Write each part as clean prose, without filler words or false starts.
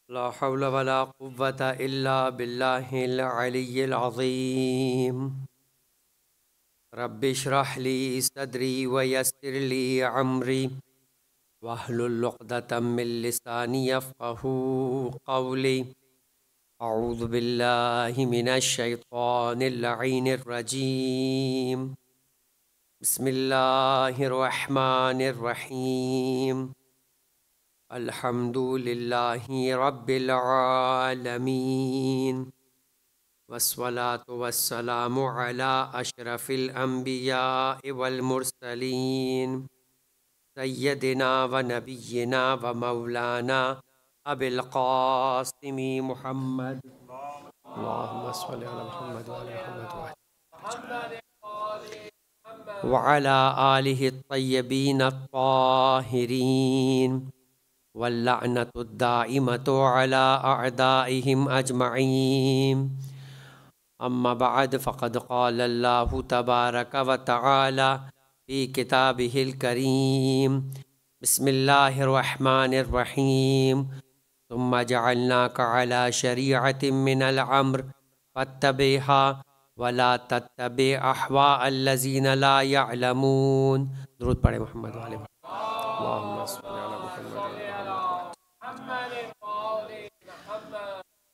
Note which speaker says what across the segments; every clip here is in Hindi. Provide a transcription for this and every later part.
Speaker 1: ला हौला वला कुव्वता इल्ला बिल्लाहिल अलिय्यिल अज़ीम। रब्बि इश्रह ली सदरी व यस्सिर ली अमरी वहलुल उक़दतम मिन लिसानी यफ़क़हू क़ौली। अऊज़ु बिल्लाहि मिनश शैतानिर लईनिर रजीम। बिस्मिल्लाहिर रहमानिर रहीम। अल्हम्दुलिल्लाहि रब्बिल आलमीन वस्सलातु वस्सलामु अला अशरफिल अंबिया वल मुरसलीन सय्यदिना व नबिय्यिना व मौलाना अबिल क़ासिमी मुहम्मद अल्लाहुम्मा सल्लि अला मुहम्मद व अला मुहम्मद व अला आलिहि अत्तय्यबीन अत्ताहिरीन वल्लअनतुद्दाइमतु अला अअदाइहिम अजमईन। अम्मा बअद फ़क़द क़ालल्लाहु तबारक व तआला फ़ी किताबिहिल करीम। बिस्मिल्लाहिर रहमानिर रहीम। सुम्मा जअलनाका अला शरीअतिन मिनल अम्र फत्तबिहा वला तत्तबि अहवाअल्लज़ीना ला यअलमून। दुरूद पढ़े मोहम्मद वाले। अल्लाहुम्मा सल्लि अला मुहम्मद।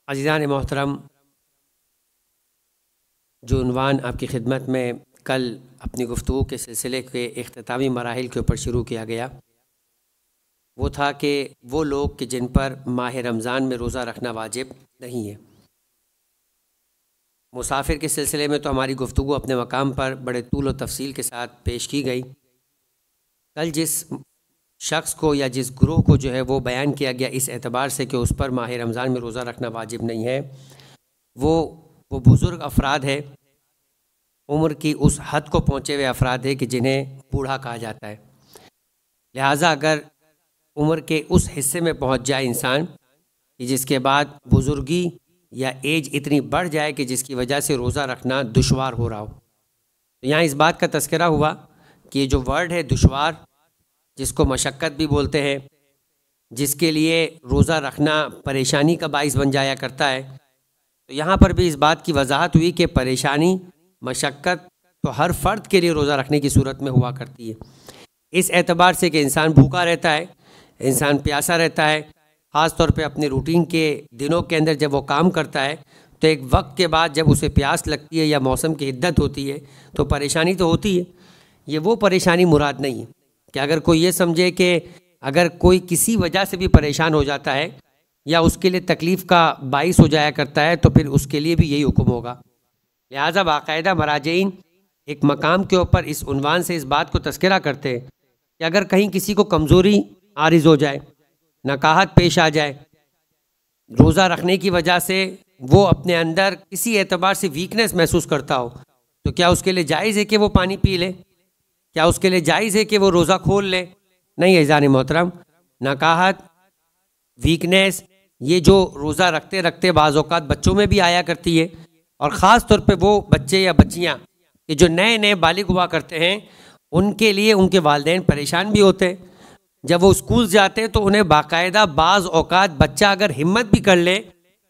Speaker 1: अज़ीज़ान मोहतरम, जो उन्वान आपकी खिदमत में कल अपनी गुफ्तगू के सिलसिले के इख्तितामी मराहिल के ऊपर शुरू किया गया, वो था कि वो लोग कि जिन पर माह रमज़ान में रोज़ा रखना वाजिब नहीं है। मुसाफिर के सिलसिले में तो हमारी गुफ्तगू अपने मकाम पर बड़े तूल और तफसील के साथ पेश की गई। कल जिस शख्स को या जिस ग्रोह को जो है वो बयान किया गया इस एतबार से कि उस पर माह रमज़ान में रोज़ा रखना वाजिब नहीं है, वो बुज़ुर्ग अफराद है, उम्र की उस हद को पहुँचे हुए अफराद है कि जिन्हें बूढ़ा कहा जाता है। लिहाजा अगर उम्र के उस हिस्से में पहुँच जाए इंसान कि जिसके बाद बुज़ुर्गी या एज इतनी बढ़ जाए कि जिसकी वजह से रोज़ा रखना दुश्वार हो रहा हो, तो यहाँ इस बात का तज़किरा हुआ कि ये जो वर्ड है दुश्वार, जिसको मशक्क़त भी बोलते हैं, जिसके लिए रोज़ा रखना परेशानी का बाइस बन जाया करता है, तो यहाँ पर भी इस बात की वजाहत हुई कि परेशानी मशक्क़त तो हर फ़र्द के लिए रोज़ा रखने की सूरत में हुआ करती है। इस एतबार से कि इंसान भूखा रहता है, इंसान प्यासा रहता है, ख़ास तौर पे अपने रूटीन के दिनों के अंदर जब वो काम करता है तो एक वक्त के बाद जब उसे प्यास लगती है या मौसम की हिद्दत होती है तो परेशानी तो होती है। ये वो परेशानी मुराद नहीं है कि अगर कोई ये समझे कि अगर कोई किसी वजह से भी परेशान हो जाता है या उसके लिए तकलीफ़ का बाइस हो जाया करता है तो फिर उसके लिए भी यही हुक्म होगा। लिहाजा बाकायदा मराजईन एक मकाम के ऊपर इस उन्वान से इस बात को तज़किरा करते हैं कि अगर कहीं किसी को कमज़ोरी आरिज़ हो जाए, नकाहत पेश आ जाए, रोज़ा रखने की वजह से वो अपने अंदर किसी एतबार से वीकनेस महसूस करता हो, तो क्या उसके लिए जायज़ है कि वो पानी पी ले? क्या उसके लिए जायज़ है कि वो रोज़ा खोल ले? नहीं अज़ीज़ान मोहतरम, नकाहत, वीकनेस, ये जो रोज़ा रखते रखते बाज़ औक़ात बच्चों में भी आया करती है, और ख़ास तौर पे वो बच्चे या बच्चियाँ कि जो नए नए बालिग हुआ करते हैं, उनके लिए उनके वालिदैन परेशान भी होते हैं। जब वो स्कूल जाते हैं तो उन्हें बाकायदा बाज़ औक़ात बच्चा अगर हिम्मत भी कर ले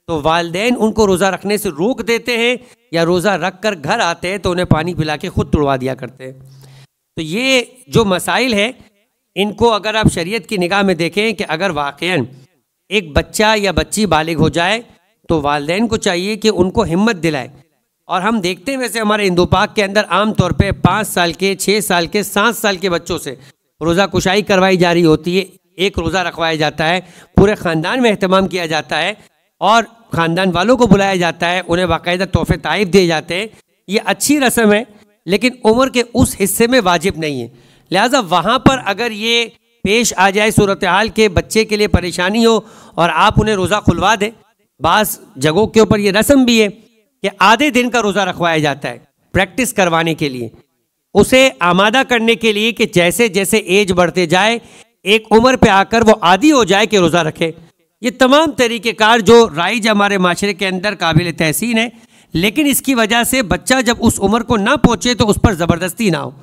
Speaker 1: तो वालिदैन उनको रोज़ा रखने से रोक देते हैं, या रोज़ा रख कर घर आते हैं तो उन्हें पानी पिला के ख़ुद तुड़वा दिया करते हैं। तो ये जो मसाइल है, इनको अगर आप शरीयत की निगाह में देखें कि अगर वाक़ईन एक बच्चा या बच्ची बालिग हो जाए तो वालिदैन को चाहिए कि उनको हिम्मत दिलाए। और हम देखते हैं वैसे हमारे हिंदू पाक के अंदर आम तौर पे 5 साल के, 6 साल के, 7 साल के बच्चों से रोज़ा कुशाई करवाई जा रही होती है, एक रोज़ा रखवाया जाता है, पूरे ख़ानदान में एहतमाम किया जाता है और ख़ानदान वालों को बुलाया जाता है, उन्हें बाकायदा तोहफ़े ताइफ़ दिए जाते हैं। ये अच्छी रस्म है लेकिन उम्र के उस हिस्से में वाजिब नहीं है। लिहाजा वहाँ पर अगर ये पेश आ जाए सूरत हाल के बच्चे के लिए परेशानी हो और आप उन्हें रोज़ा खुलवा दें, बाज़ जगहों के ऊपर ये रस्म भी है कि आधे दिन का रोज़ा रखवाया जाता है प्रैक्टिस करवाने के लिए, उसे आमादा करने के लिए कि जैसे जैसे एज बढ़ते जाए एक उम्र पे आकर वो आदी हो जाए कि रोज़ा रखे। ये तमाम तरीक़ेकार जो राइज हमारे माशरे के अंदर काबिल तहसीन है, लेकिन इसकी वजह से बच्चा जब उस उम्र को ना पहुँचे तो उस पर ज़बरदस्ती ना हो,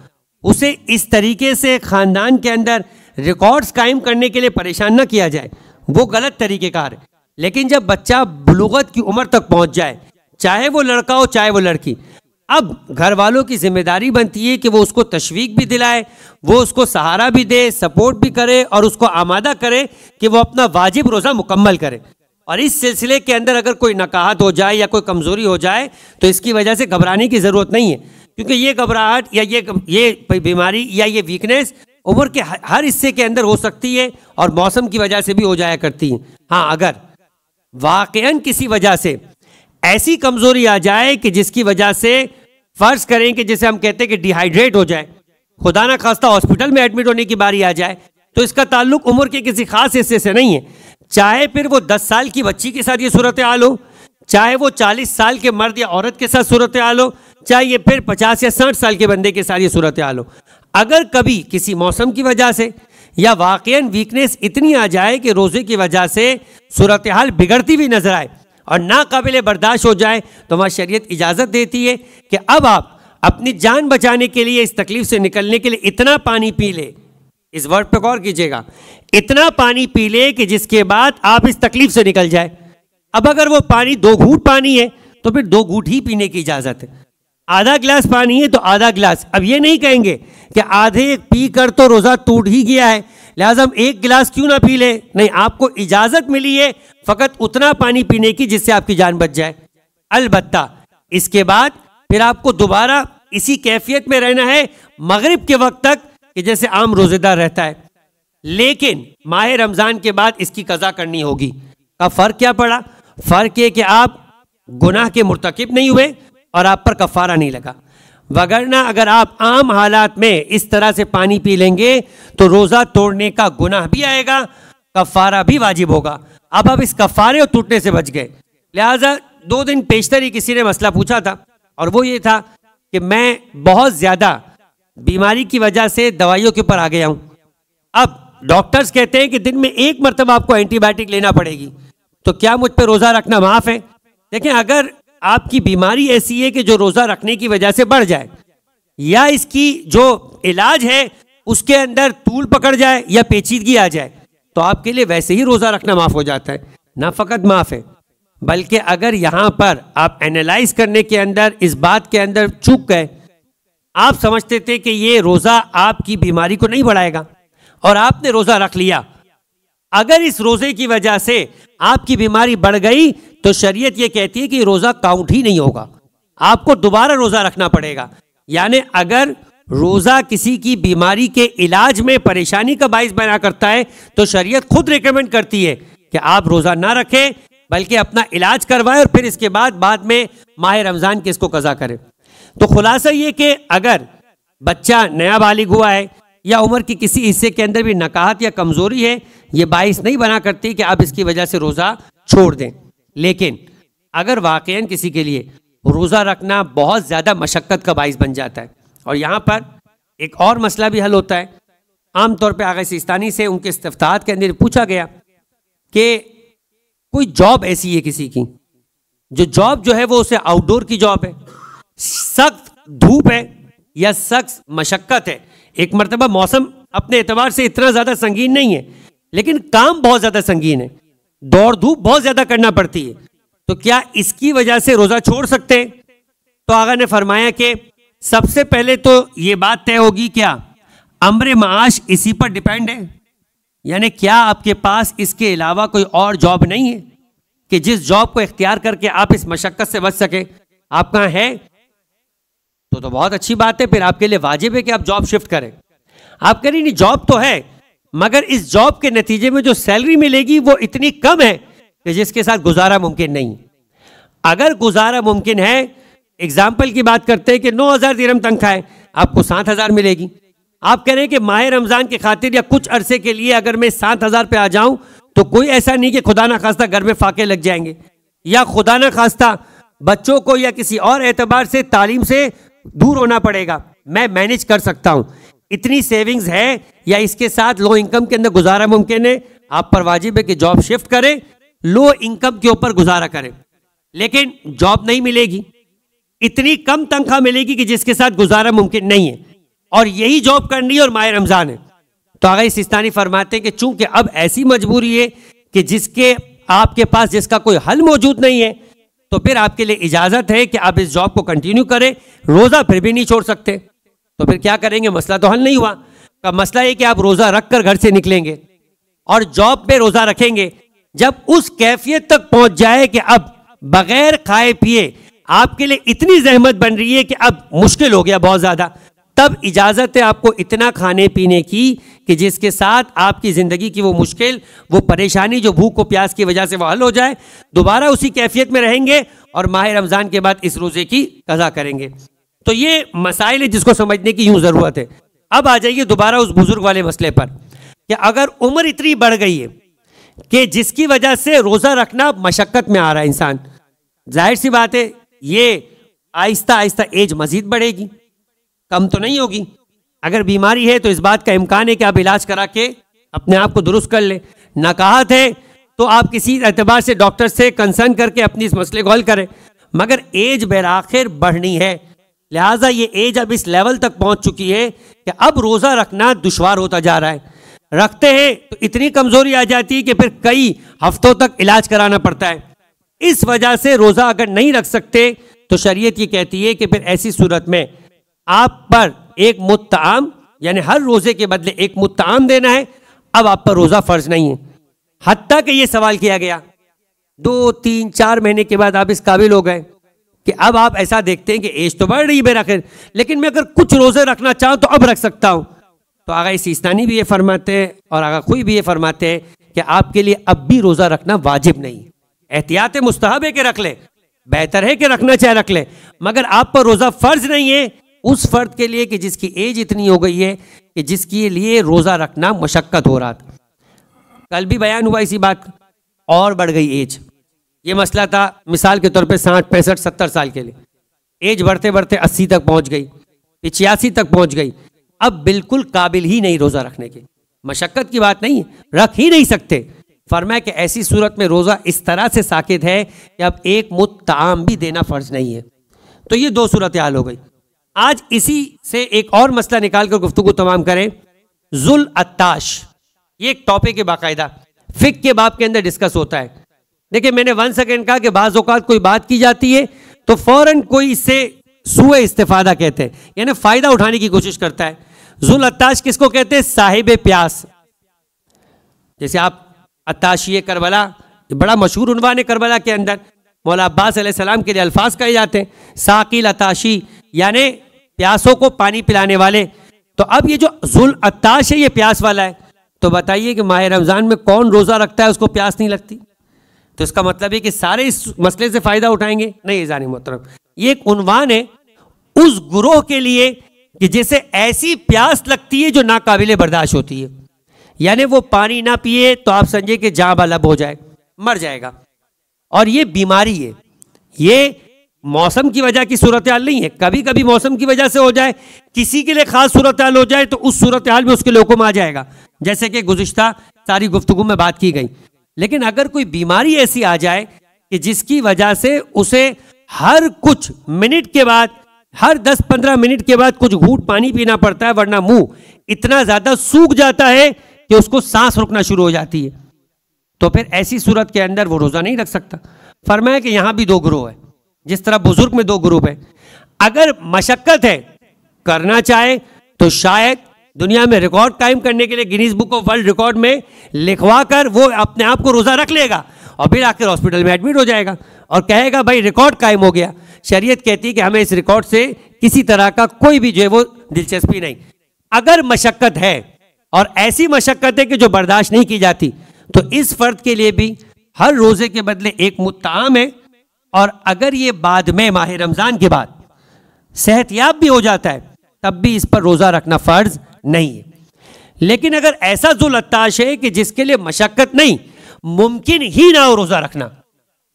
Speaker 1: उसे इस तरीके से ख़ानदान के अंदर रिकॉर्ड्स कायम करने के लिए परेशान ना किया जाए, वो गलत तरीक़ेकार है। लेकिन जब बच्चा बुलूगत की उम्र तक पहुंच जाए, चाहे वो लड़का हो चाहे वो लड़की, अब घर वालों की जिम्मेदारी बनती है कि वो उसको तशवीक भी दिलाए, वो उसको सहारा भी दे, सपोर्ट भी करे और उसको आमादा करे कि वो अपना वाजिब रोज़ा मुकम्मल करे। और इस सिलसिले के अंदर अगर कोई नकाहत हो जाए या कोई कमज़ोरी हो जाए तो इसकी वजह से घबराने की ज़रूरत नहीं है, क्योंकि ये घबराहट या ये बीमारी या ये वीकनेस उम्र के हर हिस्से के अंदर हो सकती है और मौसम की वजह से भी हो जाया करती है। हाँ, अगर वाकईन किसी वजह से ऐसी कमज़ोरी आ जाए कि जिसकी वजह से फ़र्ज़ करें कि जैसे हम कहते हैं कि डिहाइड्रेट हो जाए, खुदा ना खास्ता हॉस्पिटल में एडमिट होने की बारी आ जाए, तो इसका ताल्लुक उम्र के किसी खास हिस्से से नहीं है। चाहे फिर वो 10 साल की बच्ची के साथ ये सूरत हाल हो, चाहे वो 40 साल के मर्द या औरत के साथ सूरत हाल हो, चाहे ये फिर 50 या 60 साल के बंदे के साथ ये सूरत हाल हो। अगर कभी किसी मौसम की वजह से या वाकईन वीकनेस इतनी आ जाए कि रोज़े की वजह से सूरत हाल बिगड़ती हुई नजर आए और नाकाबिले बर्दाश्त हो जाए, तो वहाँ शरीयत इजाज़त देती है कि अब आप अपनी जान बचाने के लिए, इस तकलीफ से निकलने के लिए इतना पानी पी ले, इस वर्ड पे गौर कीजिएगा, इतना पानी पी ले कि जिसके बाद आप इस तकलीफ से निकल जाए। अब अगर वो पानी 2 घूंट पानी है तो फिर 2 घूंट ही पीने की इजाज़त है। आधा गिलास पानी है तो आधा गिलास, अब ये नहीं कहेंगे कि आधे पी कर तो रोज़ा टूट ही गया है लिहाजा हम 1 गिलास क्यों ना पी ले, नहीं, आपको इजाज़त मिली है फ़कत उतना पानी पीने की जिससे आपकी जान बच जाए। अलबत्ता इसके बाद फिर आपको दोबारा इसी कैफियत में रहना है मगरिब के वक्त तक कि जैसे आम रोज़ेदार रहता है, लेकिन माह रमज़ान के बाद इसकी कज़ा करनी होगी। का फ़र्क क्या पड़ा? फ़र्क है कि आप गुनाह के मुर्तकिब नहीं हुए और आप पर कफ़ारा नहीं लगा, वगरना अगर आप आम हालात में इस तरह से पानी पी लेंगे तो रोज़ा तोड़ने का गुनाह भी आएगा, कफ़ारा भी वाजिब होगा। अब आप इस कफ़ारे और टूटने से बच गए। लिहाजा 2 दिन पेशतर ही किसी ने मसला पूछा था और वो ये था कि मैं बहुत ज़्यादा बीमारी की वजह से दवाइयों के ऊपर आ गया हूँ, अब डॉक्टर्स कहते हैं कि दिन में 1 मरतबा आपको एंटीबायोटिक लेना पड़ेगी, तो क्या मुझ पर रोज़ा रखना माफ़ है? देखें, अगर आपकी बीमारी ऐसी है कि जो रोज़ा रखने की वजह से बढ़ जाए या इसकी जो इलाज है उसके अंदर तूल पकड़ जाए या पेचीदगी आ जाए, तो आपके लिए वैसे ही रोज़ा रखना माफ़ हो जाता है। ना फ़कत माफ़ है बल्कि अगर यहाँ पर आप एनालाइज करने के अंदर इस बात के अंदर चूक गए, आप समझते थे कि ये रोज़ा आपकी बीमारी को नहीं बढ़ाएगा और आपने रोज़ा रख लिया, अगर इस रोज़े की वजह से आपकी बीमारी बढ़ गई तो शरीयत ये कहती है कि रोज़ा काउंट ही नहीं होगा, आपको दोबारा रोज़ा रखना पड़ेगा। यानी अगर रोज़ा किसी की बीमारी के इलाज में परेशानी का बाइस बना करता है तो शरीयत खुद रिकमेंड करती है कि आप रोज़ा ना रखें बल्कि अपना इलाज करवाएं और फिर इसके बाद में माह रमज़ान के इसको कज़ा करें। तो खुलासा ये कि अगर बच्चा नया बालिग हुआ है या उम्र के किसी हिस्से के अंदर भी नकाहत या कमज़ोरी है, ये बाइस नहीं बना करती कि आप इसकी वजह से रोज़ा छोड़ दें। लेकिन अगर वाकईन किसी के लिए रोज़ा रखना बहुत ज़्यादा मशक्क़त का बाइस बन जाता है, और यहाँ पर एक और मसला भी हल होता है। आमतौर पर आगा सिस्तानी से उनके इस्तिफ्ताहात के अंदर पूछा गया कि कोई जॉब ऐसी है किसी की जो जॉब जो है वो उसे आउटडोर की जॉब है, सख्त धूप है या सख्त मशक्क़त है, एक मरतबा मौसम अपने एतबार से इतना ज़्यादा संगीन नहीं है लेकिन काम बहुत ज़्यादा संगीन है, दौड़ धूप बहुत ज़्यादा करना पड़ती है, तो क्या इसकी वजह से रोज़ा छोड़ सकते हैं? तो आगा ने फरमाया कि सबसे पहले तो ये बात तय होगी क्या अम्र माश इसी पर डिपेंड है, यानी क्या आपके पास इसके अलावा कोई और जॉब नहीं है कि जिस जॉब को इख्तियार करके आप इस मशक्क़त से बच सके? आपका है तो बहुत अच्छी बात है, फिर आपके लिए वाजिब है कि आप जॉब शिफ्ट करें। आप कह रही नहीं जॉब तो है मगर इस जॉब के नतीजे में जो सैलरी मिलेगी वो इतनी कम है कि जिसके साथ गुजारा मुमकिन नहीं। अगर गुजारा मुमकिन है, एग्जाम्पल की बात करते हैं कि 9,000 दिरहम तनख्वाह है, आपको 7,000 मिलेगी। आप कह रहे हैं कि माह रमज़ान की खातिर या कुछ अरसे के लिए अगर मैं 7,000 पे आ जाऊं तो कोई ऐसा नहीं कि खुदा ना खास्ता घर में फाके लग जाएंगे या खुदा ना खास्ता बच्चों को या किसी और एतबार से तालीम से दूर होना पड़ेगा, मैं मैनेज कर सकता हूं, इतनी सेविंग्स है या इसके साथ लो इनकम के अंदर गुजारा मुमकिन है। आप पर वाजिब है कि जॉब शिफ्ट करें, लो इनकम के ऊपर गुजारा करें। लेकिन जॉब नहीं मिलेगी, इतनी कम तनख्वाह मिलेगी कि जिसके साथ गुजारा मुमकिन नहीं है और यही जॉब करनी है और माह रमज़ान है, तो आगे सिस्तानी फरमाते हैं कि चूंकि अब ऐसी मजबूरी है कि जिसके आपके पास जिसका कोई हल मौजूद नहीं है, तो फिर आपके लिए इजाजत है कि आप इस जॉब को कंटिन्यू करें, रोजा फिर भी नहीं छोड़ सकते। तो फिर क्या करेंगे? मसला तो हल नहीं हुआ। का मसला है कि आप रोजा रखकर घर से निकलेंगे और जॉब पे रोजा रखेंगे। जब उस कैफियत तक पहुंच जाए कि अब बगैर खाए पिए आपके लिए इतनी जहमत बन रही है कि अब मुश्किल हो गया बहुत ज्यादा, तब इजाजत है आपको इतना खाने पीने की कि जिसके साथ आपकी जिंदगी की वो मुश्किल, वो परेशानी जो भूख को प्यास की वजह से वो हल हो जाए, दोबारा उसी कैफियत में रहेंगे और माह रमजान के बाद इस रोजे की कज़ा करेंगे। तो ये मसाइल है जिसको समझने की यूं जरूरत है। अब आ जाइए दोबारा उस बुजुर्ग वाले मसले पर कि अगर उम्र इतनी बढ़ गई है कि जिसकी वजह से रोजा रखना मशक्कत में आ रहा है इंसान, जाहिर सी बात है ये आहिस्ता आहिस्ता एज मजीद बढ़ेगी, कम तो नहीं होगी। अगर बीमारी है तो इस बात का इम्कान है कि आप इलाज करा के अपने आप को दुरुस्त कर ले। नकाहत है तो आप किसी एतबार से डॉक्टर से कंसर्न करके अपनी इस मसले को हल करें, मगर एज बहराखिर बढ़नी है, लिहाजा ये एज अब इस लेवल तक पहुंच चुकी है कि अब रोजा रखना दुश्वार होता जा रहा है। रखते हैं तो इतनी कमजोरी आ जाती है कि फिर कई हफ्तों तक इलाज कराना पड़ता है। इस वजह से रोजा अगर नहीं रख सकते तो शरीयत ये कहती है कि फिर ऐसी सूरत में आप पर एक मुत्ताम, यानी हर रोजे के बदले एक मुत्ताम देना है। अब आप पर रोजा फर्ज नहीं है। हत्ता कि ये सवाल किया गया 2, 3, 4 महीने के बाद आप इस काबिल हो गए कि अब आप ऐसा देखते हैं कि एज तो बढ़ रही है मेरा खैर, लेकिन मैं अगर कुछ रोजे रखना चाहूं तो अब रख सकता हूं। तो आगा सिस्तानी भी ये फरमाते हैं और आगा कोई भी ये फरमाते हैं कि आपके लिए अब भी रोजा रखना वाजिब नहीं। एहतियात मुस्तहब है कि रख ले, बेहतर है कि रखना चाहे रख ले, मगर आप पर रोजा फर्ज नहीं है उस फर्द के लिए कि जिसकी एज इतनी हो गई है कि जिसके लिए रोजा रखना मशक्कत हो रहा था। कल भी बयान हुआ इसी बात, और बढ़ गई एज। ये मसला था मिसाल के तौर पे 60, 65, 70 साल के लिए, एज बढ़ते बढ़ते 80 तक पहुंच गई, 85 तक पहुंच गई, अब बिल्कुल काबिल ही नहीं रोजा रखने के। मशक्कत की बात नहीं है, रख ही नहीं सकते। फरमाया कि ऐसी सूरत में रोजा इस तरह से साकित है कि अब एक मुत्ताम भी देना फर्ज नहीं है। तो ये 2 सूरत हाल हो गई। आज इसी से एक और मसला निकाल कर गुफ्तगू तमाम करें। जुल अत्ताश, ये एक टॉपिक है, बाकायदा फिक के बाब के अंदर डिस्कस होता है। देखिए मैंने 1 सेकेंड कहा कि बाज़ औक़ात कोई बात की जाती है तो फौरन कोई इससे सुए इस्तिफादा कहते हैं, यानी फायदा उठाने की कोशिश करता है। जुल अत्ताश किसको कहते हैं? साहिब प्यास। जैसे आप अत्ताशी करबला, बड़ा मशहूर उन्वान है करबला के अंदर, मौला अब्बास अलैहिस्सलाम के लिए अल्फाज कहे जाते हैं, साकिल अत्ताशी, यानी प्यासों को पानी पिलाने वाले। तो अब ये जो जुल अत्ताश है ये प्यास वाला है, तो बताइए कि माह रमजान में कौन रोजा रखता है उसको प्यास नहीं लगती? तो इसका मतलब है कि सारे इस मसले से फायदा उठाएंगे? नहीं जानी मोहतरम, ये एक उन्वान है उस गुरोह के लिए कि जिसे ऐसी प्यास लगती है जो नाकाबिले बर्दाश्त होती है, यानी वो पानी ना पिए तो आप समझिए कि जाँ बलब हो जाए, मर जाएगा। और ये बीमारी है, ये मौसम की वजह की सूरत हाल नहीं है। कभी कभी मौसम की वजह से हो जाए, किसी के लिए खास सूरत हाल हो जाए तो उस सूरत हाल में उसके लिए हुक्म आ जाएगा, जैसे कि गुज़िश्ता सारी गुफ्तगू में बात की गई। लेकिन अगर कोई बीमारी ऐसी आ जाए कि जिसकी वजह से उसे हर कुछ मिनट के बाद, हर 10-15 मिनट के बाद कुछ घूंट पानी पीना पड़ता है, वरना मुंह इतना ज्यादा सूख जाता है कि उसको सांस रुकना शुरू हो जाती है, तो फिर ऐसी सूरत के अंदर वो रोजा नहीं रख सकता। फरमाया कि यहां भी 2 ग्रुप है, जिस तरह बुजुर्ग में 2 ग्रुप है। अगर मशक्कत है, करना चाहे तो शायद दुनिया में रिकॉर्ड कायम करने के लिए Guinness book of world record में लिखवा कर वो अपने आप को रोजा रख लेगा और फिर आकर हॉस्पिटल में एडमिट हो जाएगा और कहेगा भाई रिकॉर्ड कायम हो गया। शरीयत कहती है कि हमें इस रिकॉर्ड से किसी तरह का कोई भी जो है वो दिलचस्पी नहीं। अगर मशक्कत है और ऐसी मशक्कत है कि जो बर्दाश्त नहीं की जाती, तो इस फर्द के लिए भी हर रोजे के बदले एक मुत्ताम है। और अगर ये बाद में माह रमजान के बाद सेहतयाब भी हो जाता है तब भी इस पर रोजा रखना फर्ज नहीं है। लेकिन अगर ऐसा जुल अत्ताश है कि जिसके लिए मशक्कत नहीं, मुमकिन ही ना हो रोजा रखना,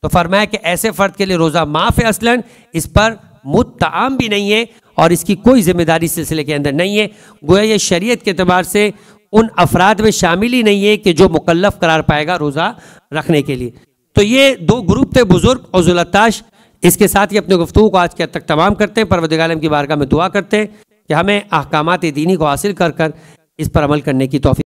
Speaker 1: तो फरमाया कि ऐसे फर्द के लिए रोजा माफ है असलन, इस पर मुत्ताम भी नहीं है और इसकी कोई जिम्मेदारी सिलसिले के अंदर नहीं है। गोया ये शरीयत के एतबार से उन अफराद में शामिल ही नहीं है कि जो मुकल्लफ करार पाएगा रोजा रखने के लिए। तो ये 2 ग्रुप थे, बुजुर्ग और जुल अत्ताश। इसके साथ ही अपने गुफ्तगू को आज के हद तक तमाम करते हैं। परवरदिगार आलम की बारगाह में दुआ करते हैं कि हमें अहकामात दीनी को हासिल कर कर इस पर अमल करने की तौफीक